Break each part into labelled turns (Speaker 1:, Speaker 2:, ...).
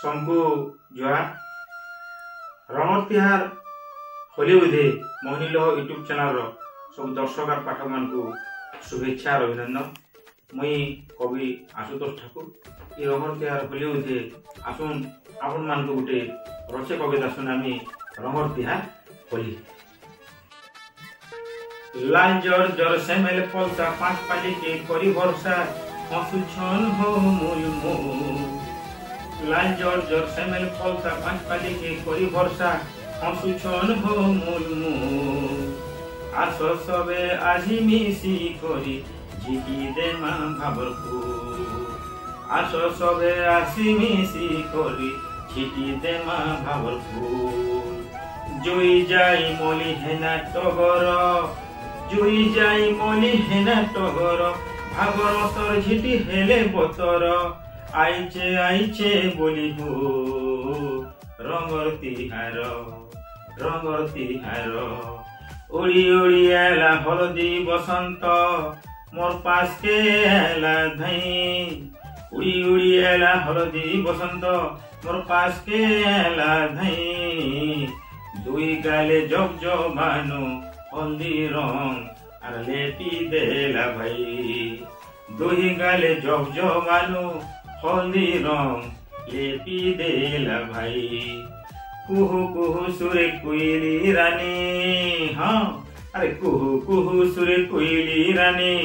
Speaker 1: सबको जुहार। रंगर तिहार Holi उधे मोहनील YouTube channel सब दर्शक और पाठक मान को शुभेच्छा और अभिनंदन। मुई कवि आशुतोष ठाकुर। ये रंगर तिहार होली उधे आसुन आपण मान को गोटे रचे कविता सुनामी रंगर तिहार होली। लाल जर जर से मेल पलता पांच पाली के करी भरसा हसुछन हो मूल मो। लाल जर जर से मेल पलता पांच पाली के करी भरसा हसुछन हो मूल मो। आस सबे আজি मिसी करी झिकी दे मा भाबरपुर। आस सबे আজি मिसी करी झिकी दे मा भाबरपुर। जुई जाई मली हेना टगर जुई जाई मली हेना टगर भागरतर झिटी हेले बतर आइचे आइचे बोली हो रंगर तिहार रंगर तिहार। उड़ी उड़ी आला हलदी बसंत मोर पास के आला धाई। उड़ी उड़ी आला हलदी बसंत मोर पास के आला धाई। दुई गाले जब जबानो हल्दी रंग और लेपी देला भाई। दुई गाले जब जबानो हल्दी रंग लेपी देला भाई। कुहू कुहू सुरे कोयली रानी। हाँ अरे कुहू कुहू सुरे कोयली रानी।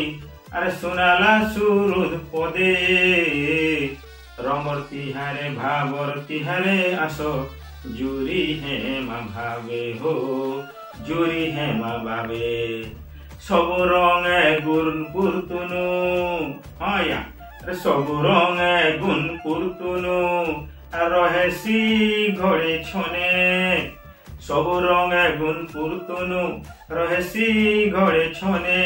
Speaker 1: अरे सुनाला सुरुद पदे रंगर तिहारे भाबर तिहारे आसो जुरी है मा भावे हो जुरी है मा भावे। सब रंगे गुण पुरतुनु। हाँ या सब रंगे गुण पुरतुनु रहेसी घड़े छने। सब रंगे गुण पुरतुनु रहेसी घड़े छने।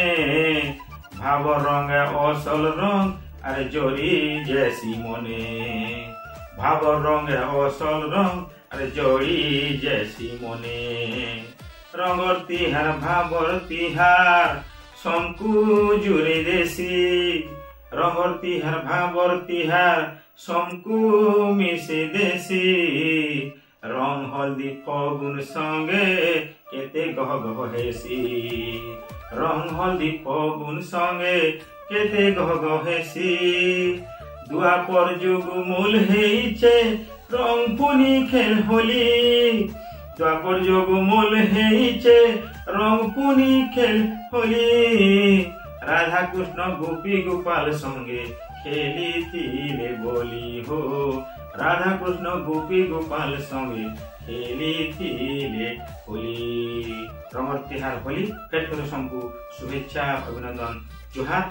Speaker 1: भाव रंगे असल रंग अरे जोड़ी जैसी मने। भाव रंगे असल रंग अरे जोड़ी जैसी मने। रंगर तिहार भाबर तिहार समकु जुरे देसी। रंगर तिहार भाबर तिहार समकु मिसे देसी। रंग हल्दी फगुन संगे केते गह गह हेसी। रंग हल्दी फगुन संगे केते गह गह हेसी। दुआ पर जुग मूल हेइचे रंग पुनी खेल होली। दुआ पर जुग मूल हेइचे रंग पुनी खेल होली। राधा कृष्ण गोपी गोपाल संगे खेली तिले बोली हो। राधा कृष्ण गोपी गोपाल संगे खेली तिले होली। रंगर तिहार होली फेर सबको शुभेच्छा अभिनंदन जुहार।